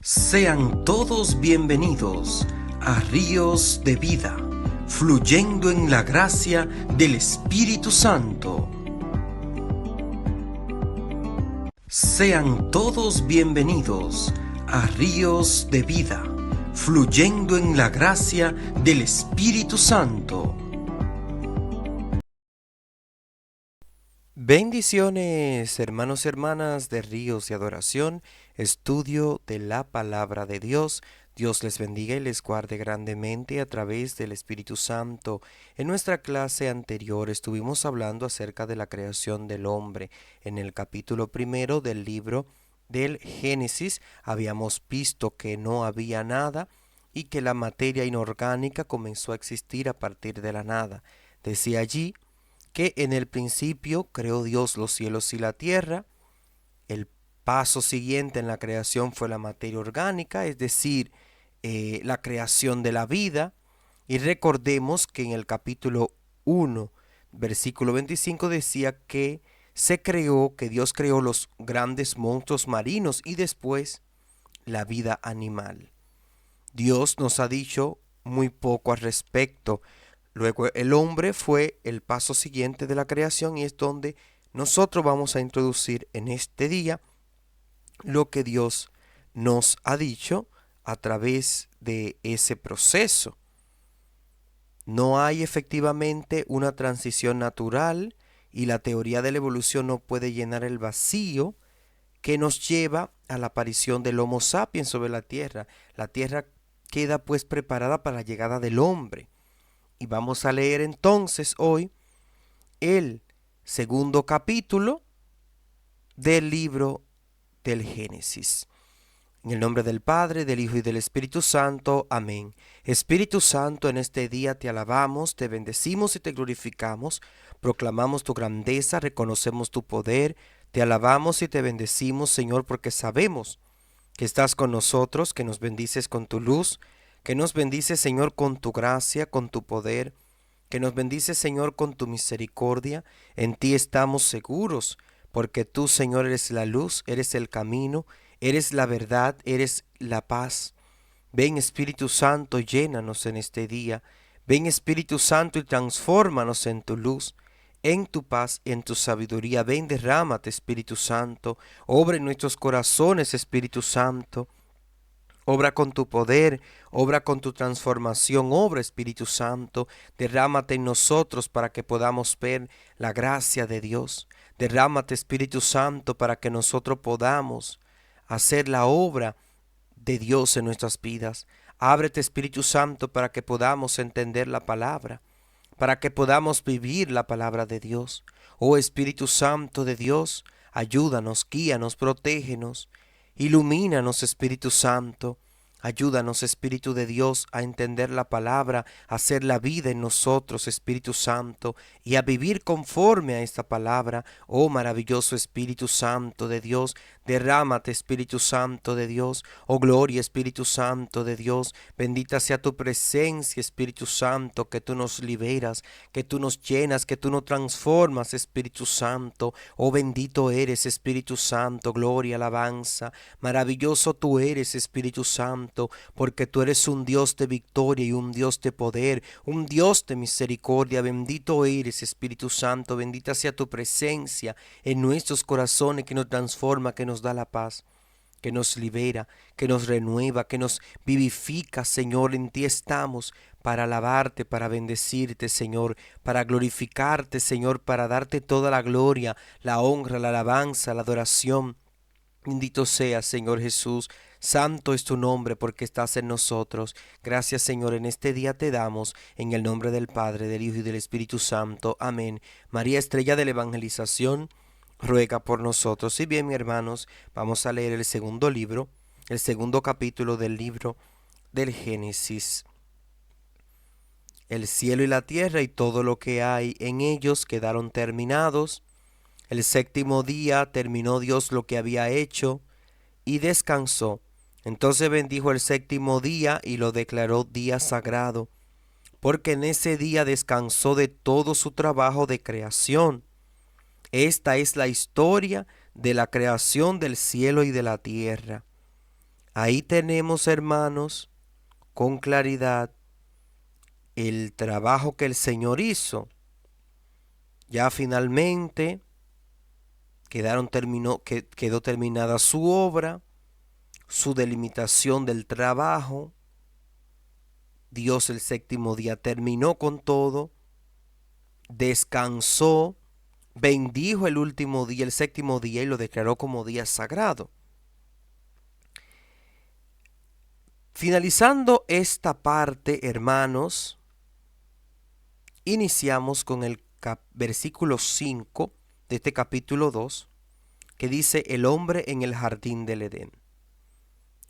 Sean todos bienvenidos a Ríos de Vida, fluyendo en la gracia del Espíritu Santo. Sean todos bienvenidos a Ríos de Vida, fluyendo en la gracia del Espíritu Santo. Bendiciones, hermanos y hermanas de Ríos de Adoración, estudio de la Palabra de Dios. Dios les bendiga y les guarde grandemente a través del Espíritu Santo. En nuestra clase anterior estuvimos hablando acerca de la creación del hombre. En el capítulo 1 del libro del Génesis habíamos visto que no había nada y que la materia inorgánica comenzó a existir a partir de la nada. Decía allí que en el principio creó Dios los cielos y la tierra. El paso siguiente en la creación fue la materia orgánica, es decir, la creación de la vida. Y recordemos que en el capítulo 1, versículo 25 decía que que Dios creó los grandes monstruos marinos y después la vida animal. Dios nos ha dicho muy poco al respecto. Luego el hombre fue el paso siguiente de la creación y es donde nosotros vamos a introducir en este día lo que Dios nos ha dicho a través de ese proceso. No hay efectivamente una transición natural y la teoría de la evolución no puede llenar el vacío que nos lleva a la aparición del Homo sapiens sobre la tierra. La tierra queda pues preparada para la llegada del hombre. Y vamos a leer entonces hoy el segundo capítulo del libro del Génesis. En el nombre del Padre, del Hijo y del Espíritu Santo. Amén. Espíritu Santo, en este día te alabamos, te bendecimos y te glorificamos. Proclamamos tu grandeza, reconocemos tu poder. Te alabamos y te bendecimos, Señor, porque sabemos que estás con nosotros, que nos bendices con tu luz, que nos bendices, Señor, con tu gracia, con tu poder, que nos bendices, Señor, con tu misericordia. En ti estamos seguros, porque tú, Señor, eres la luz, eres el camino, eres la verdad, eres la paz. Ven, Espíritu Santo, llénanos en este día. Ven, Espíritu Santo, y transfórmanos en tu luz, en tu paz, en tu sabiduría. Ven, derrámate, Espíritu Santo. Obra en nuestros corazones, Espíritu Santo. Obra con tu poder, obra con tu transformación, obra Espíritu Santo, derrámate en nosotros para que podamos ver la gracia de Dios. Derrámate Espíritu Santo para que nosotros podamos hacer la obra de Dios en nuestras vidas. Ábrete Espíritu Santo para que podamos entender la palabra, para que podamos vivir la palabra de Dios. Oh Espíritu Santo de Dios, ayúdanos, guíanos, protégenos. Ilumínanos, Espíritu Santo. Ayúdanos, Espíritu de Dios, a entender la palabra, a hacer la vida en nosotros, Espíritu Santo, y a vivir conforme a esta palabra. Oh maravilloso Espíritu Santo de Dios, derrámate, Espíritu Santo de Dios. Oh gloria, Espíritu Santo de Dios. Bendita sea tu presencia, Espíritu Santo, que tú nos liberas, que tú nos llenas, que tú nos transformas, Espíritu Santo. Oh bendito eres, Espíritu Santo, gloria, alabanza. Maravilloso tú eres, Espíritu Santo, porque tú eres un Dios de victoria y un Dios de poder, un Dios de misericordia. Bendito eres, Espíritu Santo, bendita sea tu presencia en nuestros corazones, que nos transforma, que nos da la paz, que nos libera, que nos renueva, que nos vivifica, Señor. En ti estamos para alabarte, para bendecirte, Señor, para glorificarte, Señor, para darte toda la gloria, la honra, la alabanza, la adoración. Bendito sea, Señor Jesús. Santo es tu nombre porque estás en nosotros. Gracias, Señor, en este día te damos, en el nombre del Padre, del Hijo y del Espíritu Santo. Amén. María, estrella de la evangelización, ruega por nosotros. Y bien, mis hermanos, vamos a leer el segundo libro, el segundo capítulo del libro del Génesis. El cielo y la tierra y todo lo que hay en ellos quedaron terminados. El séptimo día terminó Dios lo que había hecho y descansó. Entonces bendijo el séptimo día y lo declaró día sagrado, porque en ese día descansó de todo su trabajo de creación. Esta es la historia de la creación del cielo y de la tierra. Ahí tenemos, hermanos, con claridad el trabajo que el Señor hizo. Ya finalmente quedó terminada su obra, su delimitación del trabajo. Dios el séptimo día terminó con todo, descansó, bendijo el último día, el séptimo día, y lo declaró como día sagrado. Finalizando esta parte, hermanos, iniciamos con el versículo 5 de este capítulo 2, que dice el hombre en el jardín del Edén.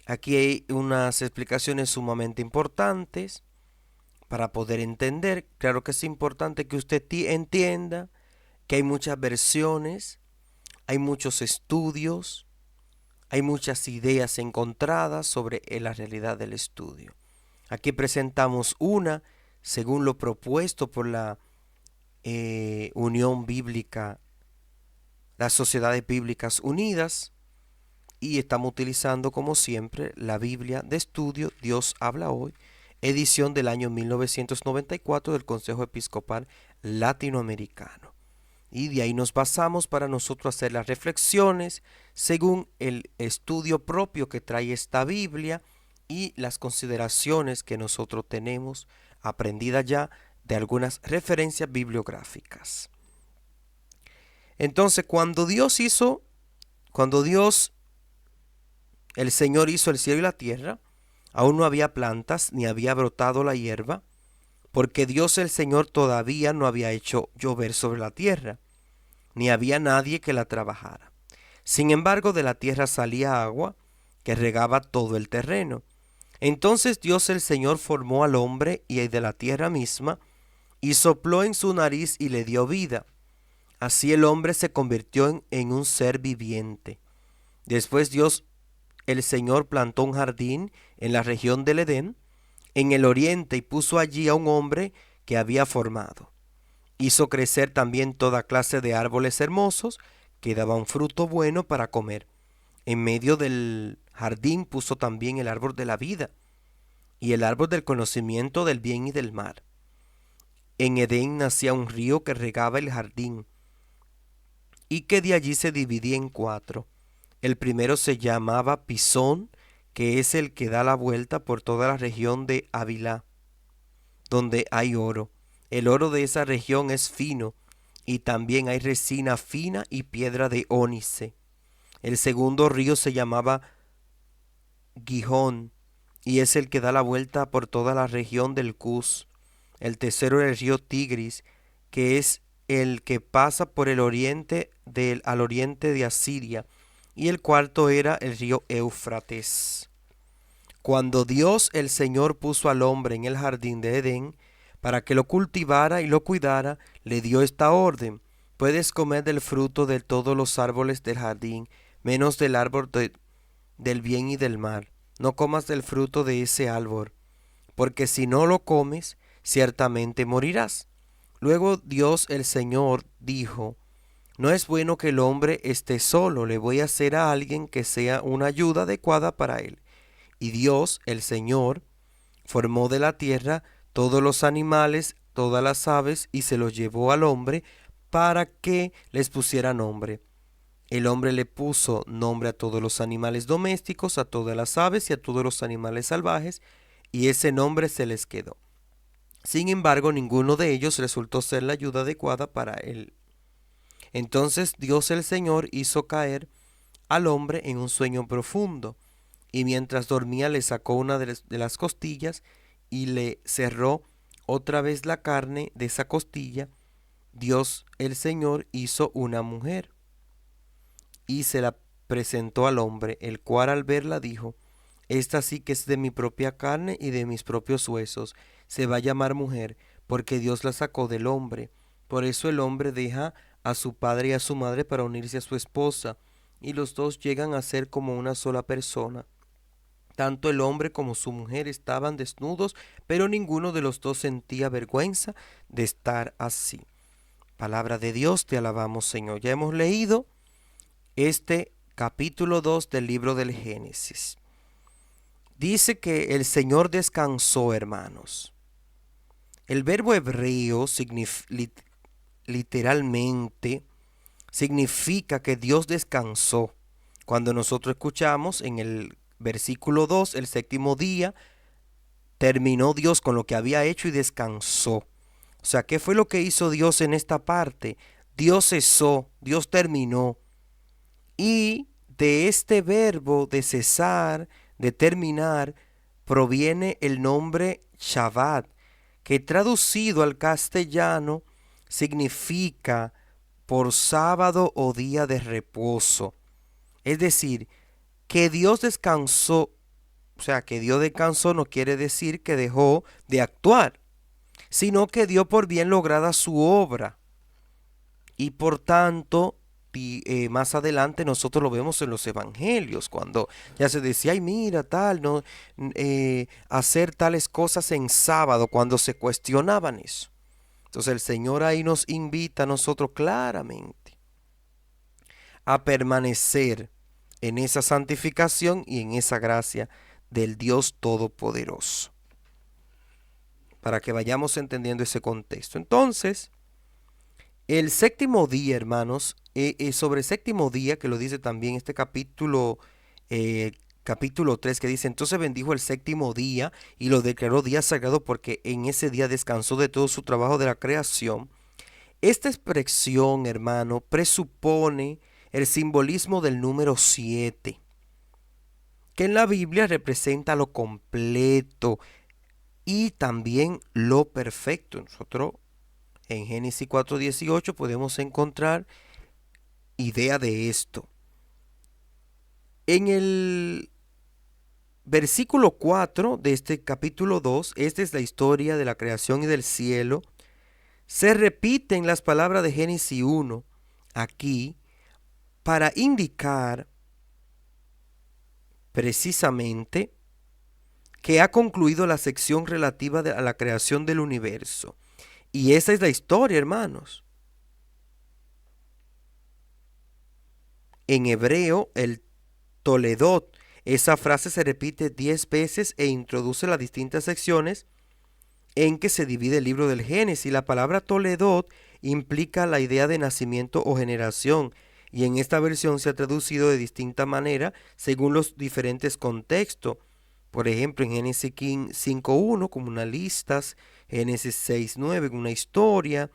Aquí hay unas explicaciones sumamente importantes para poder entender. Claro que es importante que usted entienda que hay muchas versiones, hay muchos estudios, hay muchas ideas encontradas sobre la realidad del estudio. Aquí presentamos una según lo propuesto por la Unión Bíblica, las Sociedades Bíblicas Unidas, y estamos utilizando como siempre la Biblia de estudio Dios habla hoy, edición del año 1994 del Consejo Episcopal Latinoamericano. Y de ahí nos basamos para nosotros hacer las reflexiones según el estudio propio que trae esta Biblia y las consideraciones que nosotros tenemos aprendidas ya de algunas referencias bibliográficas. Entonces, cuando Dios, el Señor hizo el cielo y la tierra, aún no había plantas ni había brotado la hierba, porque Dios el Señor todavía no había hecho llover sobre la tierra, ni había nadie que la trabajara. Sin embargo, de la tierra salía agua que regaba todo el terreno. Entonces Dios el Señor formó al hombre y de la tierra misma, y sopló en su nariz y le dio vida. Así el hombre se convirtió en un ser viviente. Después Dios el Señor plantó un jardín en la región del Edén, en el oriente, y puso allí a un hombre que había formado. Hizo crecer también toda clase de árboles hermosos que daban fruto bueno para comer. En medio del jardín puso también el árbol de la vida y el árbol del conocimiento del bien y del mal. En Edén nacía un río que regaba el jardín y que de allí se dividía en cuatro. El primero se llamaba Pisón, que es el que da la vuelta por toda la región de Havilá, donde hay oro. El oro de esa región es fino, y también hay resina fina y piedra de ónice. El segundo río se llamaba Gihón, y es el que da la vuelta por toda la región del Cus. El tercero era el río Tigris, que es el que pasa por el oriente al oriente de Asiria, y el cuarto era el río Éufrates. Cuando Dios el Señor puso al hombre en el jardín de Edén, para que lo cultivara y lo cuidara, le dio esta orden: puedes comer del fruto de todos los árboles del jardín, menos del árbol del bien y del mal. No comas del fruto de ese árbol, porque si no lo comes, ciertamente morirás. Luego Dios el Señor dijo: no es bueno que el hombre esté solo, le voy a hacer a alguien que sea una ayuda adecuada para él. Y Dios el Señor formó de la tierra todos los animales, todas las aves, y se los llevó al hombre para que les pusiera nombre. El hombre le puso nombre a todos los animales domésticos, a todas las aves y a todos los animales salvajes, y ese nombre se les quedó. Sin embargo, ninguno de ellos resultó ser la ayuda adecuada para él. Entonces Dios el Señor hizo caer al hombre en un sueño profundo, y mientras dormía le sacó una de las costillas y le cerró otra vez la carne de esa costilla. Dios el Señor hizo una mujer y se la presentó al hombre, el cual al verla dijo: esta sí que es de mi propia carne y de mis propios huesos, se va a llamar mujer, porque Dios la sacó del hombre. Por eso el hombre deja a su padre y a su madre para unirse a su esposa, y los dos llegan a ser como una sola persona. Tanto el hombre como su mujer estaban desnudos, pero ninguno de los dos sentía vergüenza de estar así. Palabra de Dios, te alabamos, Señor. Ya hemos leído este capítulo 2 del libro del Génesis. Dice que el Señor descansó, hermanos. El verbo hebreo literalmente significa que Dios descansó. Cuando nosotros escuchamos en el versículo 2, el séptimo día, terminó Dios con lo que había hecho y descansó. O sea, ¿qué fue lo que hizo Dios en esta parte? Dios cesó, Dios terminó. Y de este verbo de cesar, de terminar, proviene el nombre Shabbat, que traducido al castellano significa por sábado o día de reposo. Es decir, que Dios descansó, o sea, que Dios descansó no quiere decir que dejó de actuar, sino que dio por bien lograda su obra. Y por tanto, más adelante nosotros lo vemos en los evangelios, cuando ya se decía, ay mira, tal, no, hacer tales cosas en sábado, cuando se cuestionaban eso. Entonces el Señor ahí nos invita a nosotros claramente a permanecer en esa santificación y en esa gracia del Dios Todopoderoso, para que vayamos entendiendo ese contexto. Entonces, el séptimo día, hermanos, sobre el séptimo día, que lo dice también este capítulo, capítulo 3, que dice, entonces bendijo el séptimo día y lo declaró día sagrado porque en ese día descansó de todo su trabajo de la creación. Esta expresión, hermano, presupone el simbolismo del número 7, que en la Biblia representa lo completo y también lo perfecto. Nosotros en Génesis 4:18 podemos encontrar idea de esto. En el versículo 4 de este capítulo 2, esta es la historia de la creación y del cielo. Se repiten las palabras de Génesis 1 aquí para indicar precisamente que ha concluido la sección relativa a la creación del universo. Y esa es la historia, hermanos. En hebreo, el Toledot, esa frase se repite 10 veces e introduce las distintas secciones en que se divide el libro del Génesis. La palabra Toledot implica la idea de nacimiento o generación, y en esta versión se ha traducido de distinta manera según los diferentes contextos. Por ejemplo, en Génesis 5:1 como unas listas, Génesis 6:9 una historia,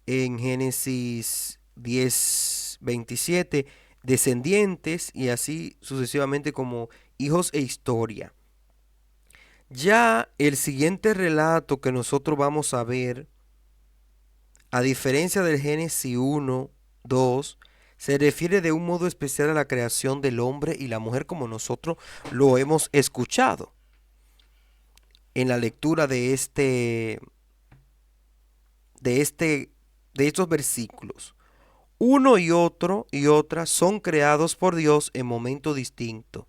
en Génesis 10:27 descendientes, y así sucesivamente como hijos e historia. Ya el siguiente relato que nosotros vamos a ver, a diferencia del Génesis 1:2, se refiere de un modo especial a la creación del hombre y la mujer como nosotros lo hemos escuchado en la lectura de estos versículos. Uno y otro y otra son creados por Dios en momento distinto.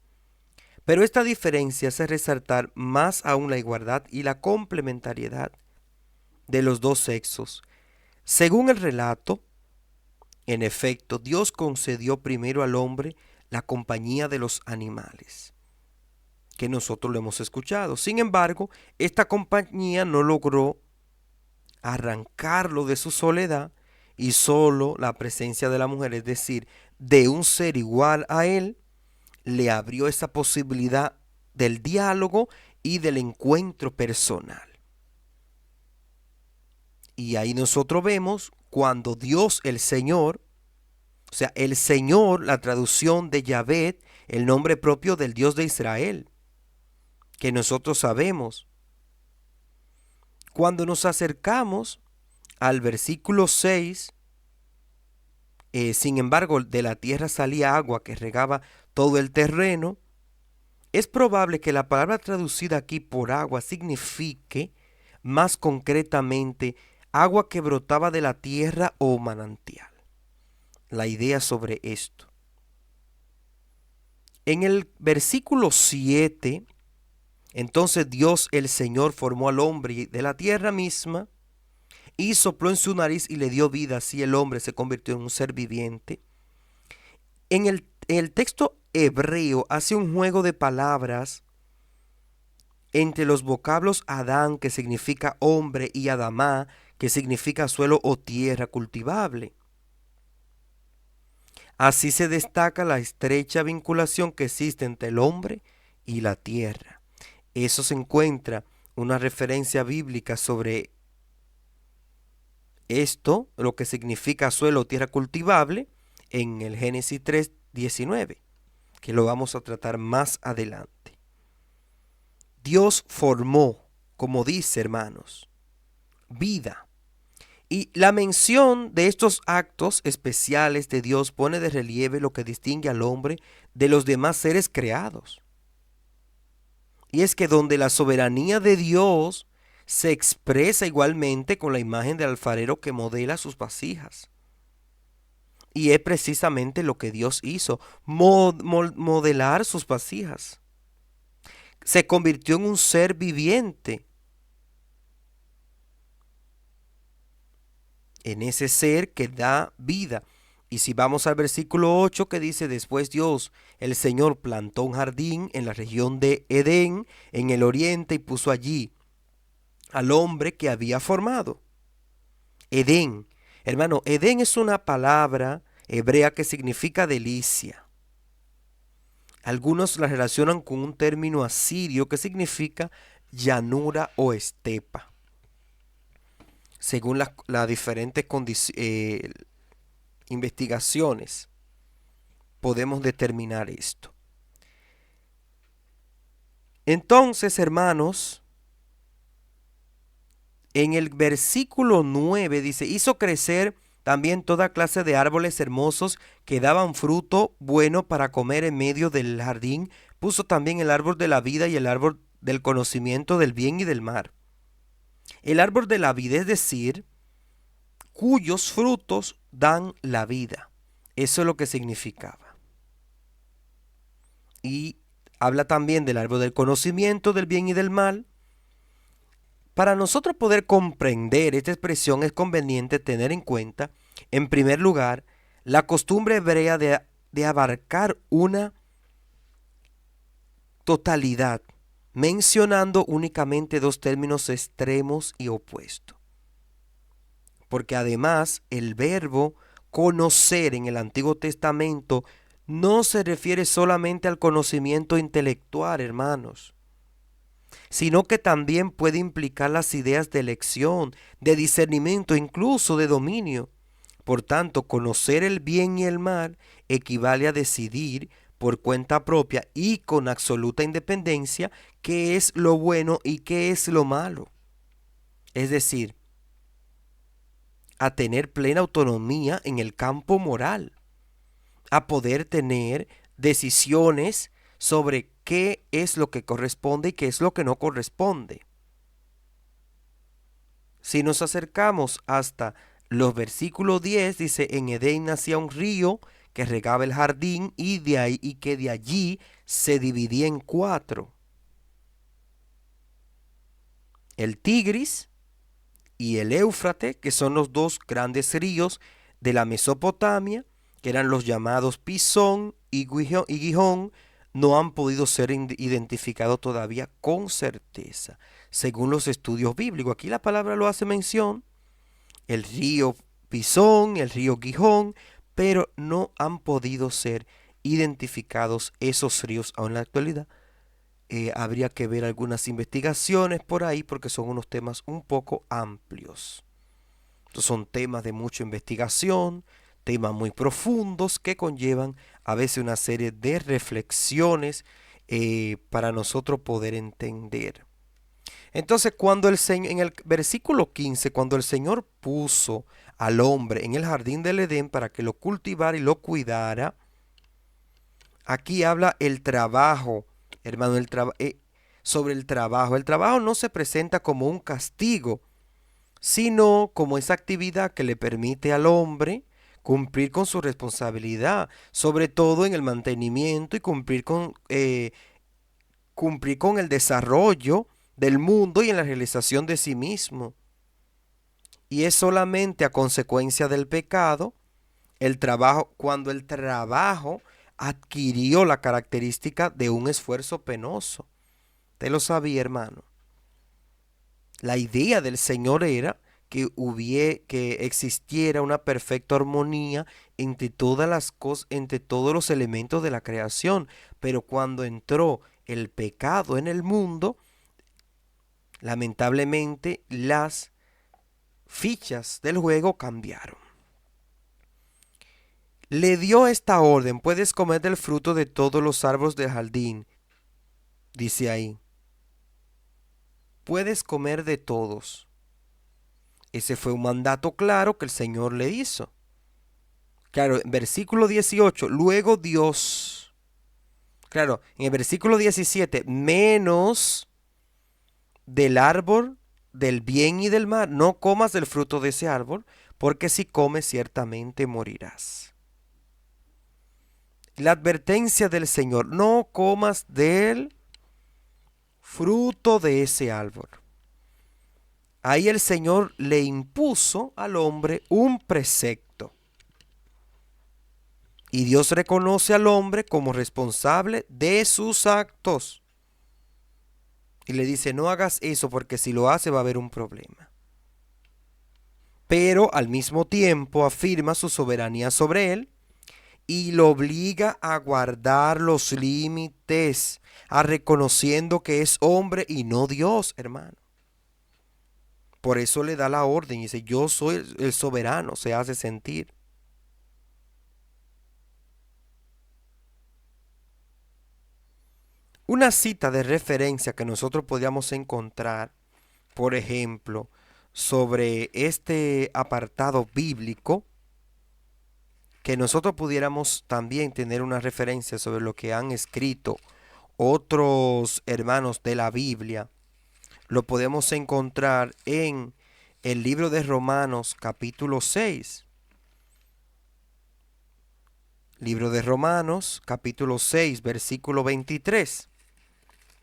Pero esta diferencia hace resaltar más aún la igualdad y la complementariedad de los dos sexos. Según el relato, en efecto, Dios concedió primero al hombre la compañía de los animales, que nosotros lo hemos escuchado. Sin embargo, esta compañía no logró arrancarlo de su soledad, y solo la presencia de la mujer, es decir, de un ser igual a él, le abrió esa posibilidad del diálogo y del encuentro personal. Y ahí nosotros vemos cuando Dios el Señor, o sea, el Señor, la traducción de Yahvé, el nombre propio del Dios de Israel, que nosotros sabemos. Cuando nos acercamos al versículo 6, sin embargo, de la tierra salía agua que regaba todo el terreno. Es probable que la palabra traducida aquí por agua signifique más concretamente agua que brotaba de la tierra o manantial. La idea sobre esto. En el versículo 7, entonces Dios el Señor formó al hombre de la tierra misma y sopló en su nariz y le dio vida, así el hombre se convirtió en un ser viviente. En el texto hebreo hace un juego de palabras entre los vocablos Adán, que significa hombre, y Adamá, que significa suelo o tierra cultivable. Así se destaca la estrecha vinculación que existe entre el hombre y la tierra. Eso se encuentra una referencia bíblica sobre esto, lo que significa suelo o tierra cultivable, en el Génesis 3:19, que lo vamos a tratar más adelante. Dios formó, como dice, hermanos, vida. Y la mención de estos actos especiales de Dios pone de relieve lo que distingue al hombre de los demás seres creados. Y es que donde la soberanía de Dios se expresa igualmente con la imagen del alfarero que modela sus vasijas. Y es precisamente lo que Dios hizo, modelar sus vasijas. Se convirtió en un ser viviente. En ese ser que da vida. Y si vamos al versículo 8 que dice, después Dios, el Señor, plantó un jardín en la región de Edén, en el oriente, y puso allí al hombre que había formado. Edén. Hermano, Edén es una palabra hebrea que significa delicia. Algunos la relacionan con un término asirio que significa llanura o estepa. Según las diferentes investigaciones, podemos determinar esto. Entonces, hermanos, en el versículo 9 dice, hizo crecer también toda clase de árboles hermosos que daban fruto bueno para comer en medio del jardín. Puso también el árbol de la vida y el árbol del conocimiento del bien y del mal. El árbol de la vida, es decir, cuyos frutos dan la vida. Eso es lo que significaba. Y habla también del árbol del conocimiento del bien y del mal. Para nosotros poder comprender esta expresión es conveniente tener en cuenta, en primer lugar, la costumbre hebrea de abarcar una totalidad, mencionando únicamente dos términos extremos y opuestos. Porque además el verbo conocer en el Antiguo Testamento no se refiere solamente al conocimiento intelectual, hermanos, sino que también puede implicar las ideas de elección, de discernimiento, incluso de dominio. Por tanto, conocer el bien y el mal equivale a decidir por cuenta propia y con absoluta independencia qué es lo bueno y qué es lo malo. Es decir, a tener plena autonomía en el campo moral, a poder tener decisiones sobre qué es lo que corresponde y qué es lo que no corresponde. Si nos acercamos hasta los versículos 10, dice, en Edén nacía un río que regaba el jardín y que de allí se dividía en cuatro. El Tigris y el Éufrates, que son los dos grandes ríos de la Mesopotamia, que eran los llamados Pisón y Gihón, no han podido ser identificados todavía con certeza, según los estudios bíblicos. Aquí la palabra lo hace mención, el río Pisón, el río Gihón, pero no han podido ser identificados esos ríos aún en la actualidad. Habría que ver algunas investigaciones por ahí porque son unos temas un poco amplios. Estos son temas de mucha investigación, temas muy profundos que conllevan a veces una serie de reflexiones para nosotros poder entender. Entonces, cuando el Señor, en el versículo 15, cuando el Señor puso al hombre en el jardín del Edén para que lo cultivara y lo cuidara, aquí habla el trabajo, hermano, sobre el trabajo. El trabajo no se presenta como un castigo, sino como esa actividad que le permite al hombre cumplir con su responsabilidad, sobre todo en el mantenimiento y cumplir con el desarrollo del mundo y en la realización de sí mismo. Y es solamente a consecuencia del pecado, cuando el trabajo adquirió la característica de un esfuerzo penoso. Usted lo sabía, hermano. La idea del Señor era que existiera una perfecta armonía entre todas las cosas, entre todos los elementos de la creación. Pero cuando entró el pecado en el mundo, lamentablemente las fichas del juego cambiaron. Le dio esta orden: puedes comer del fruto de todos los árboles del jardín. Dice ahí, puedes comer de todos. Ese fue un mandato claro que el Señor le hizo. Claro, en versículo 18, luego Dios, claro, en el versículo 17, menos del árbol del bien y del mal, no comas del fruto de ese árbol, porque si comes ciertamente morirás. La advertencia del Señor: no comas del fruto de ese árbol. Ahí el Señor le impuso al hombre un precepto. Y Dios reconoce al hombre como responsable de sus actos. Y le dice: no hagas eso, porque si lo hace va a haber un problema. Pero al mismo tiempo afirma su soberanía sobre él y lo obliga a guardar los límites, a reconociendo que es hombre y no Dios, hermano. Por eso le da la orden y dice: yo soy el soberano, se hace sentir. Una cita de referencia que nosotros podíamos encontrar, por ejemplo, sobre este apartado bíblico, que nosotros pudiéramos también tener una referencia sobre lo que han escrito otros hermanos de la Biblia, lo podemos encontrar en el libro de Romanos capítulo 6. Libro de Romanos capítulo 6, versículo 23.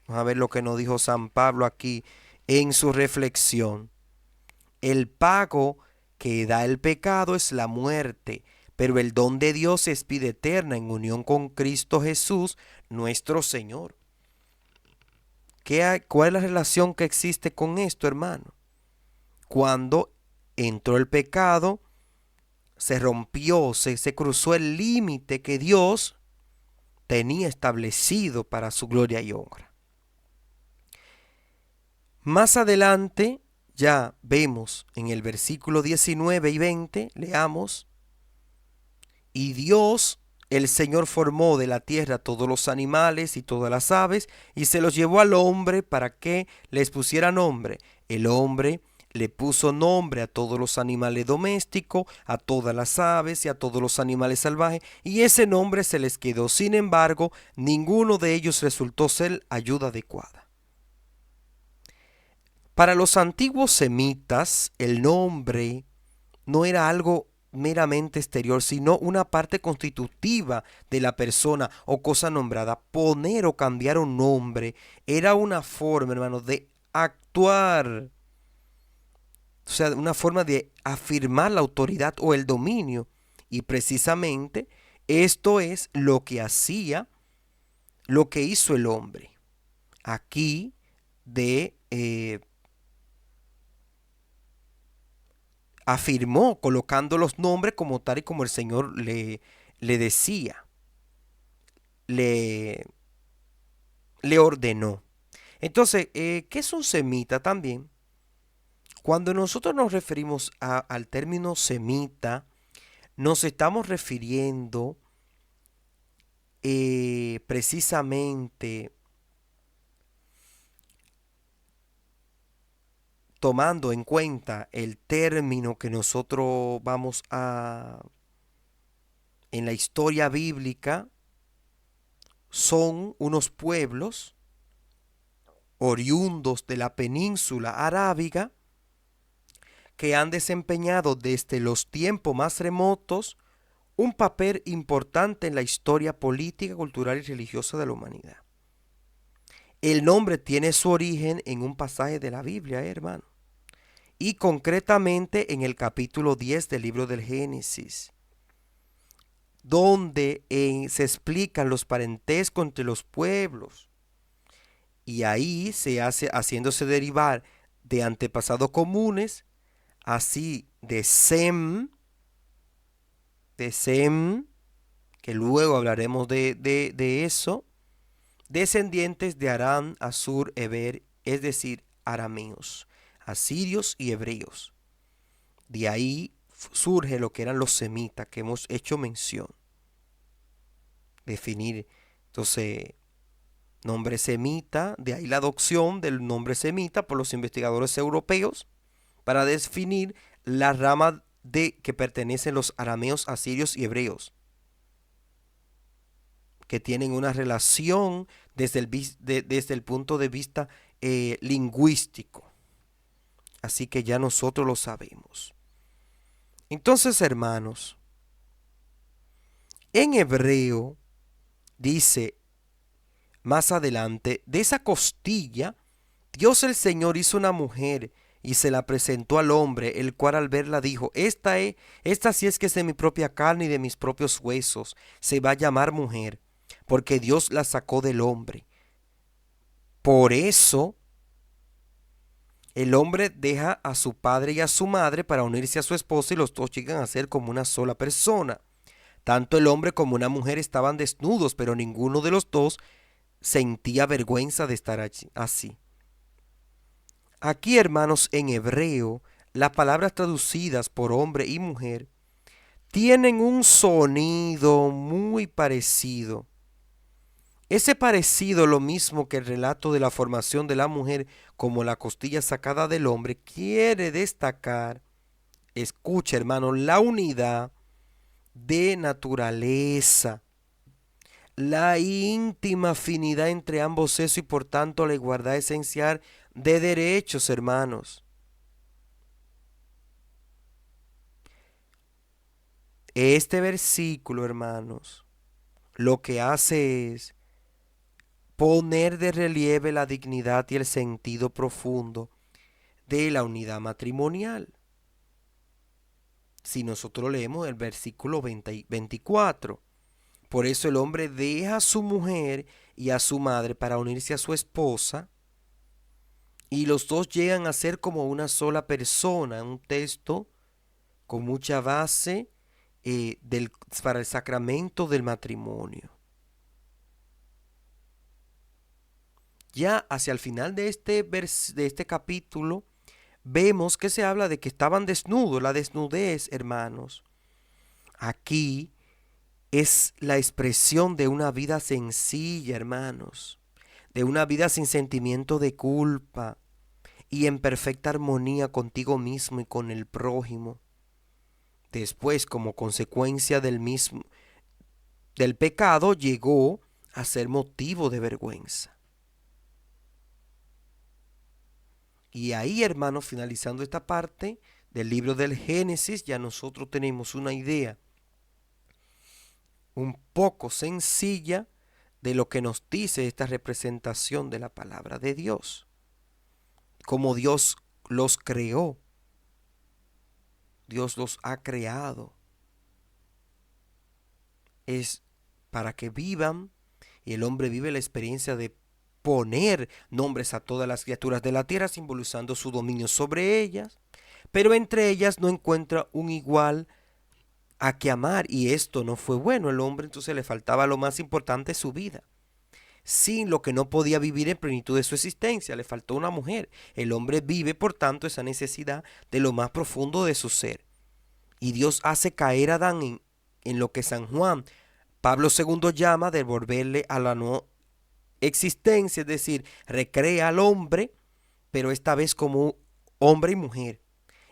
Vamos a ver lo que nos dijo San Pablo aquí en su reflexión. El pago que da el pecado es la muerte, pero el don de Dios es vida eterna en unión con Cristo Jesús, nuestro Señor. ¿Cuál es la relación que existe con esto, hermano? Cuando entró el pecado, se rompió, se cruzó el límite que Dios tenía establecido para su gloria y honra. Más adelante ya vemos en el versículo 19 y 20, leamos: y Dios, el Señor, formó de la tierra todos los animales y todas las aves y se los llevó al hombre para que les pusiera nombre. El hombre le puso nombre a todos los animales domésticos, a todas las aves y a todos los animales salvajes, y ese nombre se les quedó. Sin embargo, ninguno de ellos resultó ser ayuda adecuada. Para los antiguos semitas, el nombre no era algo meramente exterior, sino una parte constitutiva de la persona o cosa nombrada. Poner o cambiar un nombre era una forma, hermano, de actuar. O sea, una forma de afirmar la autoridad o el dominio. Y precisamente esto es lo que hacía, lo que hizo el hombre. Aquí afirmó colocando los nombres como tal y como el Señor le decía, le, le ordenó. Entonces, ¿qué es un semita también? Cuando nosotros nos referimos al término semita, nos estamos refiriendo precisamente tomando en cuenta el término que nosotros vamos a, en la historia bíblica, son unos pueblos oriundos de la península arábiga que han desempeñado desde los tiempos más remotos un papel importante en la historia política, cultural y religiosa de la humanidad. El nombre tiene su origen en un pasaje de la Biblia, hermano, y concretamente en el capítulo 10 del libro del Génesis, donde se explican los parentescos entre los pueblos. Y ahí se hace haciéndose derivar de antepasados comunes, así de Sem, que luego hablaremos de eso, descendientes de Aram, Asur, Eber, es decir, arameos, asirios y hebreos. De ahí surge lo que eran los semitas que hemos hecho mención. Definir, entonces, nombre semita, de ahí la adopción del nombre semita por los investigadores europeos para definir la rama de que pertenecen los arameos, asirios y hebreos, que tienen una relación desde el punto de vista lingüístico. Así que ya nosotros lo sabemos. Entonces, hermanos, en hebreo dice más adelante, de esa costilla, Dios el Señor hizo una mujer y se la presentó al hombre, el cual al verla dijo, esta sí es que es de mi propia carne y de mis propios huesos, se va a llamar mujer, porque Dios la sacó del hombre. Por eso, el hombre deja a su padre y a su madre para unirse a su esposa y los dos llegan a ser como una sola persona. Tanto el hombre como una mujer estaban desnudos, pero ninguno de los dos sentía vergüenza de estar así. Aquí, hermanos, en hebreo, las palabras traducidas por hombre y mujer tienen un sonido muy parecido. Ese parecido, lo mismo que el relato de la formación de la mujer como la costilla sacada del hombre, quiere destacar, escucha, hermano, la unidad de naturaleza, la íntima afinidad entre ambos sexos y por tanto la igualdad esencial de derechos, hermanos. Este versículo, hermanos, lo que hace es poner de relieve la dignidad y el sentido profundo de la unidad matrimonial. Si nosotros leemos el versículo 24, por eso el hombre deja a su mujer y a su madre para unirse a su esposa y los dos llegan a ser como una sola persona. Un texto con mucha base para el sacramento del matrimonio. Ya hacia el final de este capítulo, vemos que se habla de que estaban desnudos. La desnudez, hermanos, aquí es la expresión de una vida sencilla, hermanos, de una vida sin sentimiento de culpa y en perfecta armonía contigo mismo y con el prójimo. Después, como consecuencia del pecado, llegó a ser motivo de vergüenza. Y ahí, hermanos, finalizando esta parte del libro del Génesis, ya nosotros tenemos una idea un poco sencilla de lo que nos dice esta representación de la palabra de Dios. Cómo Dios los creó. Dios los ha creado. Es para que vivan y el hombre vive la experiencia de poner nombres a todas las criaturas de la tierra, simbolizando su dominio sobre ellas, pero entre ellas no encuentra un igual a que amar, y esto no fue bueno. El hombre entonces le faltaba lo más importante de su vida, sin lo que no podía vivir en plenitud de su existencia, le faltó una mujer. El hombre vive, por tanto, esa necesidad de lo más profundo de su ser, y Dios hace caer a Adán en lo que San Juan Pablo II llama devolverle a la no existencia, es decir, recrea al hombre, pero esta vez como hombre y mujer,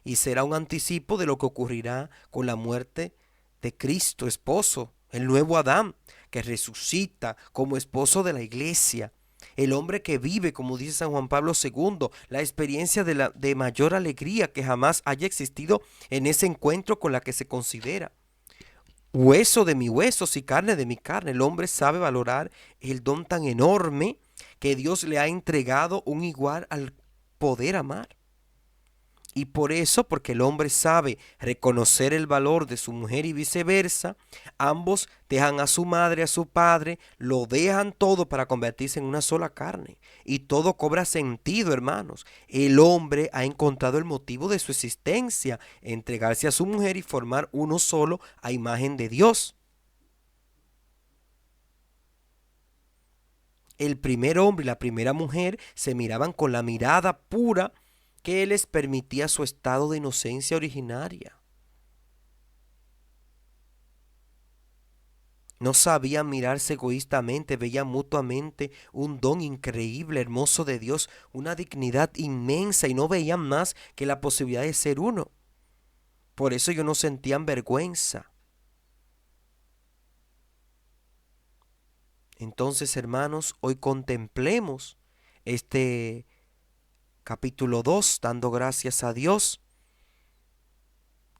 y será un anticipo de lo que ocurrirá con la muerte de Cristo, esposo, el nuevo Adán, que resucita como esposo de la iglesia, el hombre que vive, como dice San Juan Pablo II, la experiencia de mayor alegría que jamás haya existido en ese encuentro con la que se considera hueso de mi huesos y carne de mi carne. El hombre sabe valorar el don tan enorme que Dios le ha entregado un igual al poder amar. Y por eso, porque el hombre sabe reconocer el valor de su mujer y viceversa, ambos dejan a su madre, a su padre, lo dejan todo para convertirse en una sola carne. Y todo cobra sentido, hermanos. El hombre ha encontrado el motivo de su existencia, entregarse a su mujer y formar uno solo a imagen de Dios. El primer hombre y la primera mujer se miraban con la mirada pura que les permitía su estado de inocencia originaria. No sabían mirarse egoístamente, veían mutuamente un don increíble, hermoso de Dios, una dignidad inmensa y no veían más que la posibilidad de ser uno. Por eso ellos no sentían vergüenza. Entonces, hermanos, hoy contemplemos este capítulo 2, dando gracias a Dios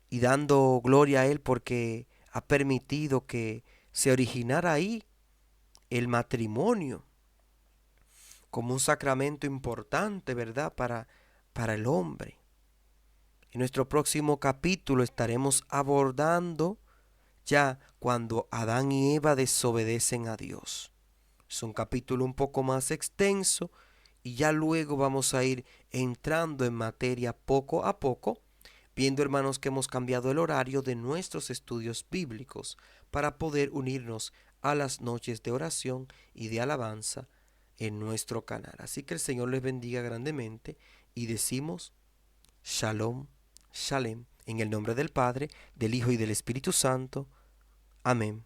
y dando gloria a Él porque ha permitido que se originara ahí el matrimonio como un sacramento importante, ¿verdad? Para el hombre. En nuestro próximo capítulo estaremos abordando ya cuando Adán y Eva desobedecen a Dios. Es un capítulo un poco más extenso y ya luego vamos a ir entrando en materia poco a poco, viendo, hermanos, que hemos cambiado el horario de nuestros estudios bíblicos para poder unirnos a las noches de oración y de alabanza en nuestro canal. Así que el Señor les bendiga grandemente y decimos Shalom, Shalem, en el nombre del Padre, del Hijo y del Espíritu Santo. Amén.